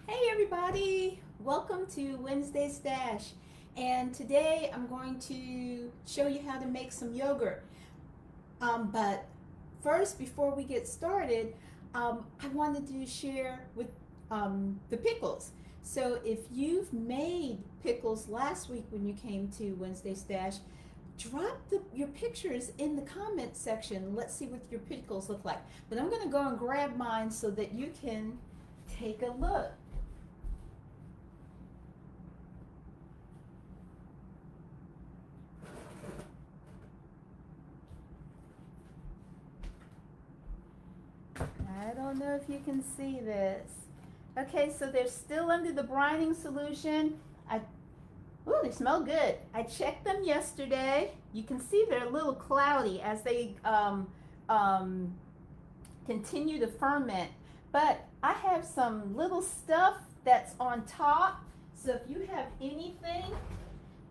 Hey everybody, welcome to Wednesday Stash. And today I'm going to show you how to make some yogurt. But first, before we get started, I wanted to share with the pickles. So if you've made pickles last week when you came to Wednesday Stash, drop your pictures in the comment section. Let's see what your pickles look like. But I'm going to go and grab mine so that you can take a look. I don't know if you can see this. Okay, so they're still under the brining solution. Ooh, they smell good. I checked them yesterday. You can see they're a little cloudy as they continue to ferment. But I have some little stuff that's on top. So if you have anything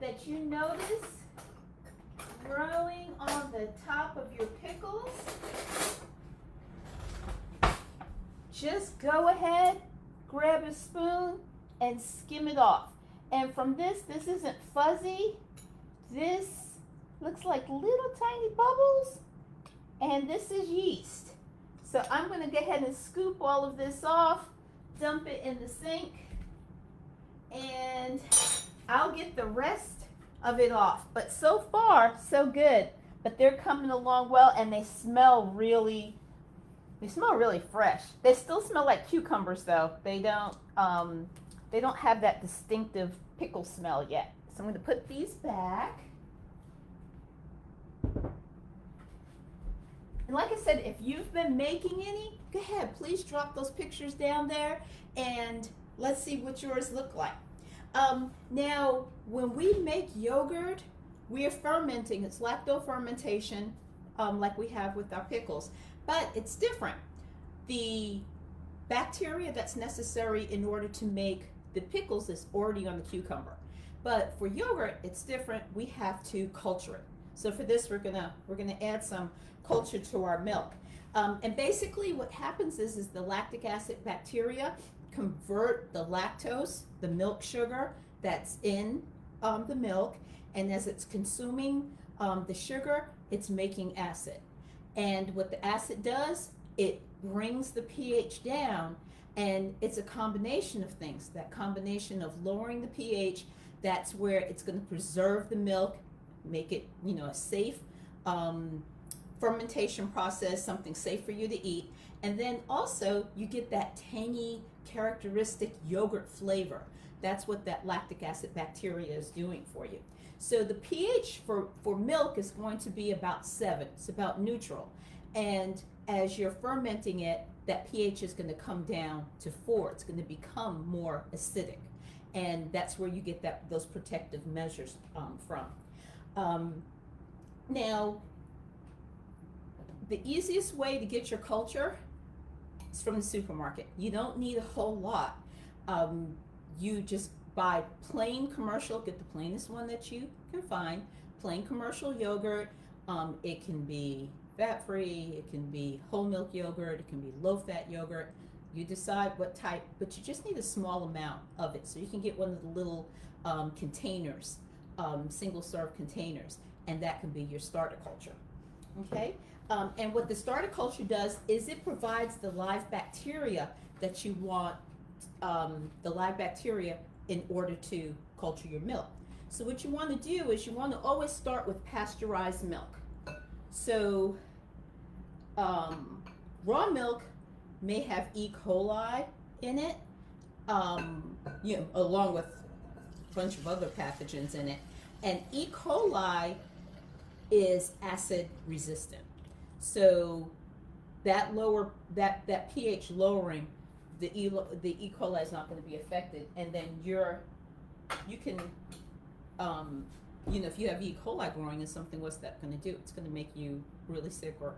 that you notice growing on the top of your pickles, just go ahead, grab a spoon, and skim it off. And from this isn't fuzzy. This looks like little tiny bubbles, and this is yeast. So I'm going to go ahead and scoop all of this off, dump it in the sink, and I'll get the rest of it off. But so far, so good. But they're coming along well, and they smell really fresh. They still smell like cucumbers though. They don't have that distinctive pickle smell yet. So I'm going to put these back. And like I said, if you've been making any, go ahead, please drop those pictures down there and let's see what yours look like. Now, when we make yogurt, we are fermenting. It's lacto fermentation, like we have with our pickles. But it's different. The bacteria that's necessary in order to make the pickles is already on the cucumber. But for yogurt, it's different. We have to culture it. So for this, we're gonna add some culture to our milk. And basically what happens is the lactic acid bacteria convert the lactose, the milk sugar that's in the milk, and as it's consuming the sugar, it's making acid. And what the acid does, it brings the pH down, and it's a combination of things. That combination of lowering the pH, that's where it's going to preserve the milk, make it, a safe fermentation process, something safe for you to eat. And then also you get that tangy, characteristic yogurt flavor. That's what that lactic acid bacteria is doing for you. So the pH for milk is going to be about 7. It's about neutral. And as you're fermenting it, that pH is going to come down to 4. It's going to become more acidic. And that's where you get those protective measures from. Now, the easiest way to get your culture is from the supermarket. You don't need a whole lot. You just buy plain commercial, get the plainest one that you can find, plain commercial yogurt. It can be fat-free, it can be whole milk yogurt, it can be low-fat yogurt. You decide what type, but you just need a small amount of it. So you can get one of the little containers, single-serve containers, and that can be your starter culture. Okay? And what the starter culture does is it provides the live bacteria that you want, the live bacteria in order to culture your milk. So what you want to do is you want to always start with pasteurized milk. So raw milk may have E. coli in it, along with a bunch of other pathogens in it. And E. coli is acid resistant. So that pH lowering, the E. coli is not going to be affected, and then you can if you have E. coli growing in something, what's that going to do? It's going to make you really sick or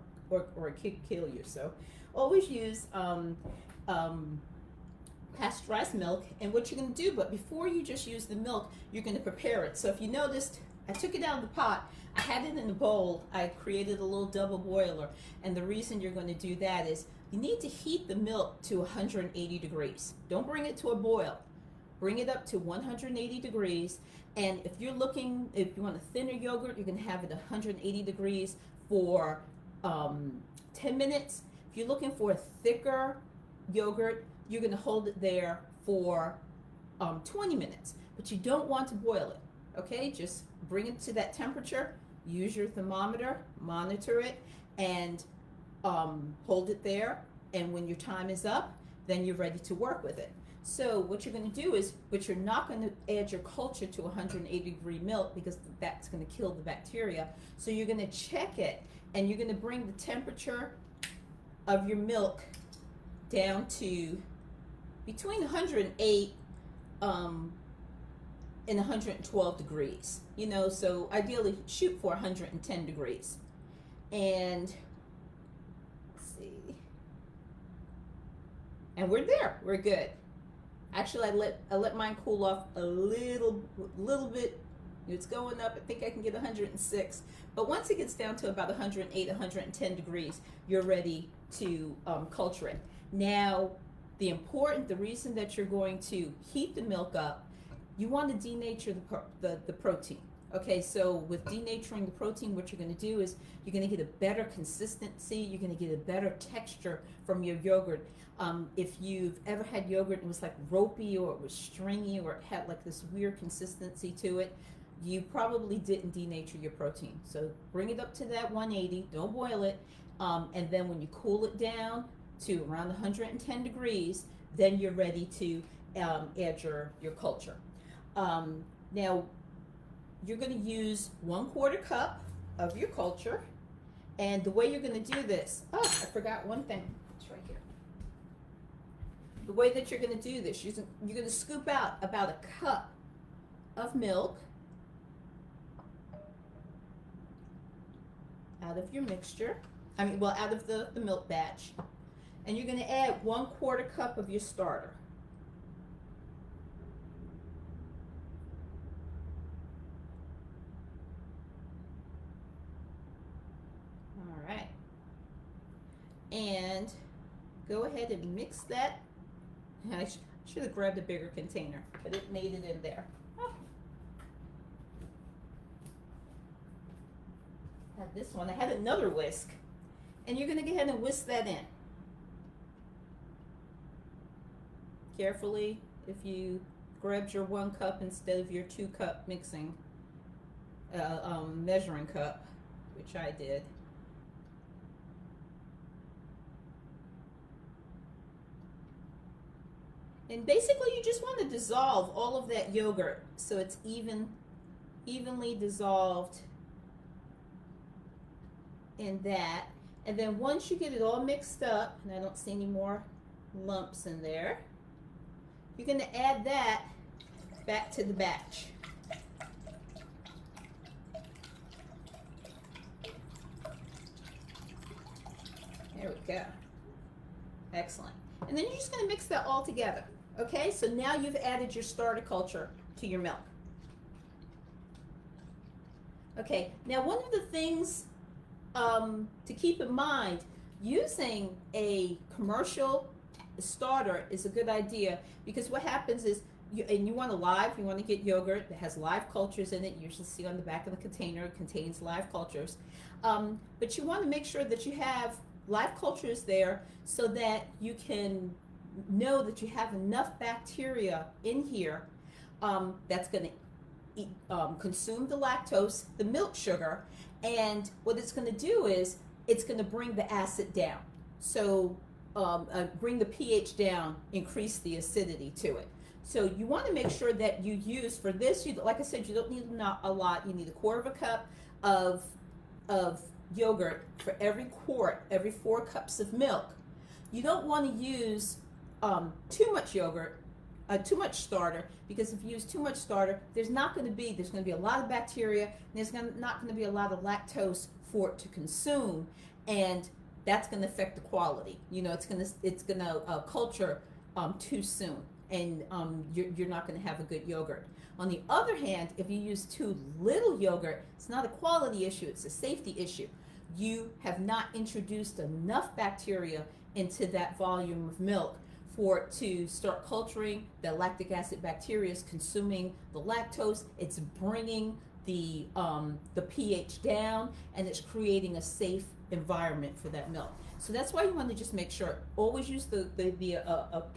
kill you. So always use pasteurized milk. And what you're going to do, but before you just use the milk, you're going to prepare it. So if you noticed, I took it out of the pot. I had it in a bowl. I created a little double boiler. And the reason you're going to do that is you need to heat the milk to 180 degrees. Don't bring it to a boil. Bring it up to 180 degrees. And if you want a thinner yogurt, you can have it 180 degrees for 10 minutes. If you're looking for a thicker yogurt, you're going to hold it there for 20 minutes. But you don't want to boil it, okay? Just bring it to that temperature. Use your thermometer, monitor it, and hold it there. And when your time is up, then you're ready to work with it. So what you're going to do is, but you're not going to add your culture to 180 degree milk because that's going to kill the bacteria. So you're going to check it, and you're going to bring the temperature of your milk down to between 108 and 112 degrees. You know, so ideally shoot for 110 degrees. And let's see. And we're there. We're good. Actually, I let mine cool off a little bit. It's going up. I think I can get 106. But once it gets down to about 108, 110 degrees, you're ready to culture it. Now, the reason that you're going to heat the milk up, you want to denature the protein. Okay, so with denaturing the protein, what you're going to do is you're going to get a better consistency. You're going to get a better texture from your yogurt. If you've ever had yogurt and it was like ropey, or it was stringy, or it had like this weird consistency to it, you probably didn't denature your protein. So bring it up to that 180, don't boil it, and then when you cool it down to around 110 degrees, then you're ready to add your culture. Now, you're going to use 1/4 cup of your culture, and the way you're going to do this, I forgot one thing. It's right here. The way that you're going to do this, you're going to scoop out about a cup of milk out of your mixture, out of the milk batch, and you're going to add 1/4 cup of your starter. All right. And go ahead and mix that. I should have grabbed a bigger container, but it made it in there. Had this one. I had another whisk. And you're going to go ahead and whisk that in. Carefully, if you grabbed your 1 cup instead of your 2 cup mixing measuring cup, which I did. And basically you just want to dissolve all of that yogurt so it's evenly dissolved in that. And then once you get it all mixed up, and I don't see any more lumps in there, you're going to add that back to the batch. There we go. Excellent. And then you're just going to mix that all together. Okay, so now you've added your starter culture to your milk. Okay, now one of the things to keep in mind, using a commercial starter is a good idea, because what happens is, you want to get yogurt that has live cultures in it. You usually see on the back of the container, it contains live cultures. But you want to make sure that you have live cultures there so that you can know that you have enough bacteria in here that's going to consume the lactose, the milk sugar, and what it's going to do is it's going to bring the acid down. So bring the pH down, increase the acidity to it. So you want to make sure that you use, for this, like I said, you don't need a lot. You need 1/4 cup of yogurt for every 4 cups of milk. You don't want to use too much yogurt, too much starter, because if you use too much starter, there's going to be a lot of bacteria, and there's not going to be a lot of lactose for it to consume, and that's going to affect the quality. It's going to culture too soon, and you're not going to have a good yogurt. On the other hand, if you use too little yogurt, it's not a quality issue, it's a safety issue. You have not introduced enough bacteria into that volume of milk for it to start culturing. The lactic acid bacteria is consuming the lactose. It's bringing the pH down, and it's creating a safe environment for that milk. So that's why you want to just make sure, always use the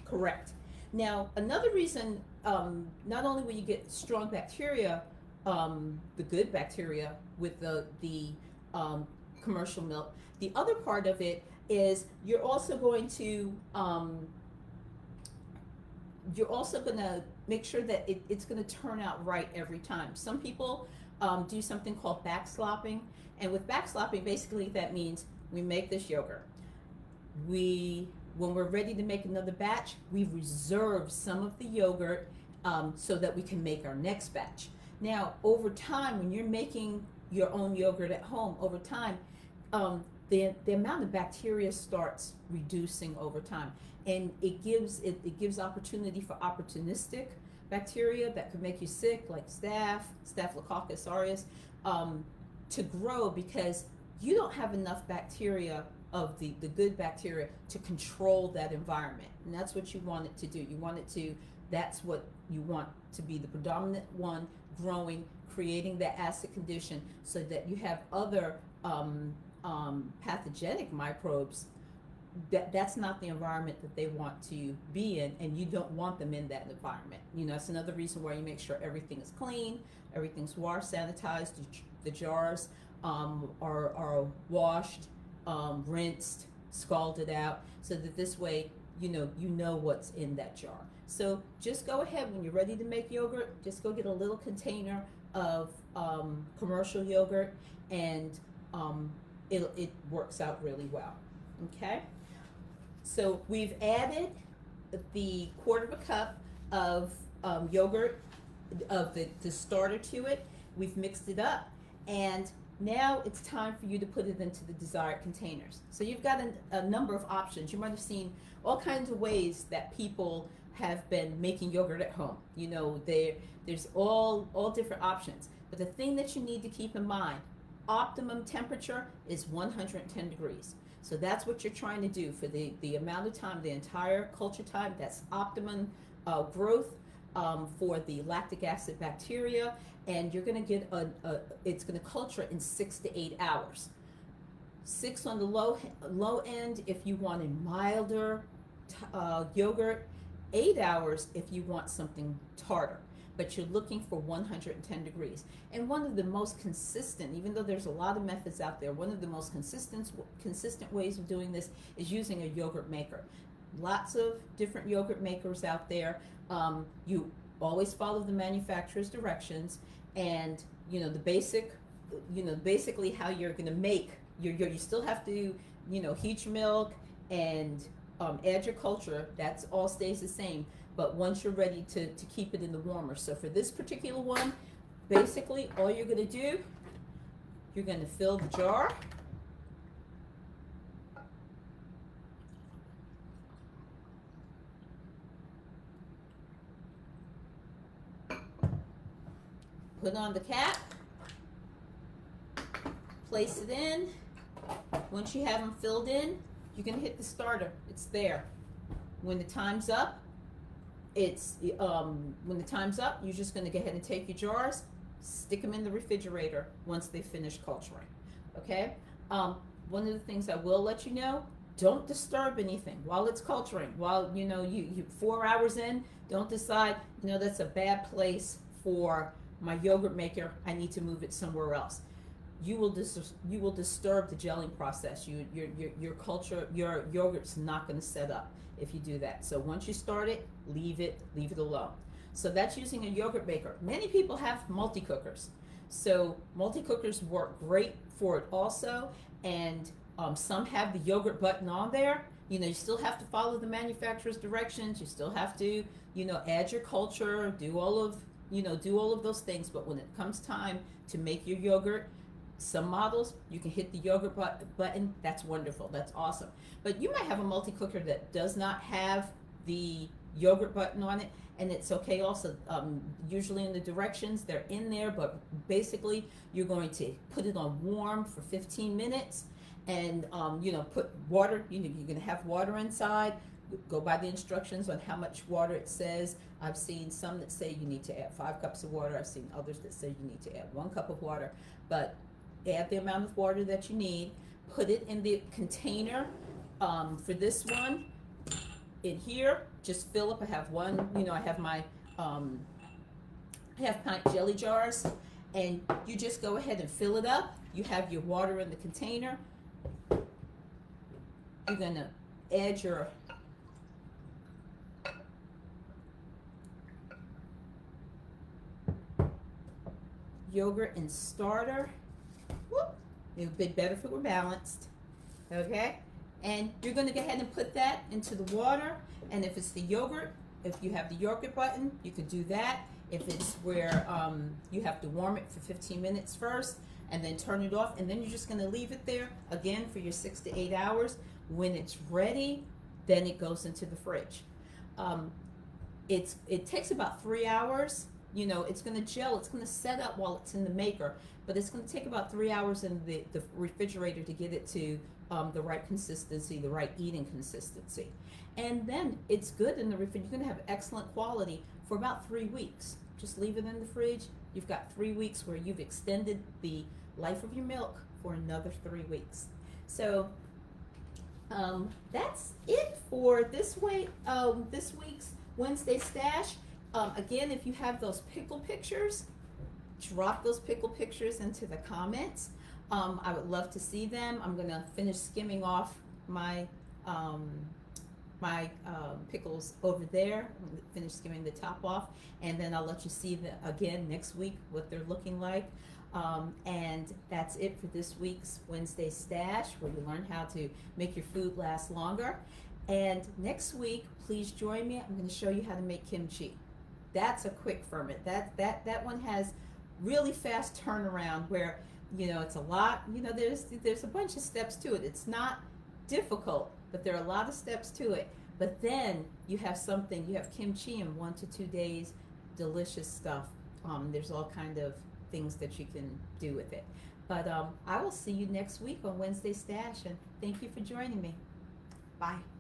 correct. Now, another reason, not only will you get strong bacteria, the good bacteria with the commercial milk, the other part of it is you're also going to make sure that it's going to turn out right every time. Some people do something called backslopping, and with backslopping, basically that means we make this yogurt. When we're ready to make another batch, we reserve some of the yogurt so that we can make our next batch. Now, over time, when you're making your own yogurt at home, over time, the amount of bacteria starts reducing over time, and it gives opportunity for opportunistic bacteria that could make you sick, like Staphylococcus aureus, to grow, because you don't have enough bacteria of the good bacteria to control that environment. And that's what you want it to do. That's what you want to be the predominant one growing, creating that acid condition, so that you have other pathogenic microbes. That's not the environment that they want to be in, and you don't want them in that environment. It's another reason why you make sure everything is clean, everything's washed, sanitized, the jars are washed, rinsed, scalded out, so that this way you know what's in that jar. So just go ahead, when you're ready to make yogurt, just go get a little container of commercial yogurt, and it works out really well. Okay, so we've added the 1/4 cup of yogurt, of the starter to it. We've mixed it up, and now it's time for you to put it into the desired containers. So you've got a number of options. You might have seen all kinds of ways that people have been making yogurt at home. There's all different options. But the thing that you need to keep in mind, optimum temperature is 110 degrees. So that's what you're trying to do for the amount of time, the entire culture time. That's optimum growth for the lactic acid bacteria, and you're going to get it's going to culture in 6 to 8 hours. 6 on the low end if you want a milder yogurt, 8 hours if you want something tartar. But you're looking for 110 degrees. And one of the most consistent, even though there's a lot of methods out there, one of the most consistent ways of doing this is using a yogurt maker. Lots of different yogurt makers out there. You always follow the manufacturer's directions, and basically how you're going to make you still have to heat your milk and add your culture. That's all stays the same. But once you're ready to keep it in the warmer. So for this particular one, basically all you're going to do, you're going to fill the jar. Put on the cap. Place it in. Once you have them filled in, you're going to hit the starter. It's there. When the time's up, when the time's up, you're just going to go ahead and take your jars, stick them in the refrigerator once they finish culturing. Okay? One of the things I will let you know, don't disturb anything while it's culturing. While you 4 hours in, don't decide that's a bad place for my yogurt maker. I need to move it somewhere else. You will disturb the gelling process. Your yogurt's not going to set up if you do that. So once you start it, leave it alone. So that's using a yogurt maker. Many people have multi-cookers. So multi-cookers work great for it also, and some have the yogurt button on there. You still have to follow the manufacturer's directions. You still have to, add your culture, do all of those things. But when it comes time to make your yogurt, some models, you can hit the yogurt button. That's wonderful. That's awesome. But you might have a multi-cooker that does not have the yogurt button on it, and it's okay also. Usually in the directions, they're in there, but basically you're going to put it on warm for 15 minutes, and put water. You're going to have water inside. Go by the instructions on how much water it says. I've seen some that say you need to add 5 cups of water. I've seen others that say you need to add 1 cup of water, but add the amount of water that you need. Put it in the container. For this one in here, just fill up. I have one, I have my half-pint jelly jars, and you just go ahead and fill it up. You have your water in the container. You're going to add your yogurt and starter. Whoop. It would be better if it were balanced. Okay? And you're going to go ahead and put that into the water. And if it's the yogurt, if you have the yogurt button, you could do that. If it's where you have to warm it for 15 minutes first and then turn it off, and then you're just going to leave it there again for your 6 to 8 hours. When it's ready, then it goes into the fridge. It takes about 3 hours. It's going to gel. It's going to set up while it's in the maker, but it's going to take about 3 hours in the refrigerator to get it to the right consistency, the right eating consistency. And then it's good in the refrigerator. You're going to have excellent quality for about 3 weeks. Just leave it in the fridge. You've got 3 weeks where you've extended the life of your milk for another 3 weeks. So that's it for this week's Wednesday Stash. Again, if you have those pickle pictures, drop those pickle pictures into the comments. I would love to see them. I'm going to finish skimming off my pickles over there. I'm going to finish skimming the top off, and then I'll let you see again next week what they're looking like. And that's it for this week's Wednesday Stash, where you learn how to make your food last longer. And next week, please join me. I'm going to show you how to make kimchi. That's a quick ferment. That one has really fast turnaround where, it's a lot, there's a bunch of steps to it. It's not difficult, but there are a lot of steps to it. But then you have kimchi in 1 to 2 days, delicious stuff. There's all kind of things that you can do with it. But I will see you next week on Wednesday Stash, and thank you for joining me. Bye.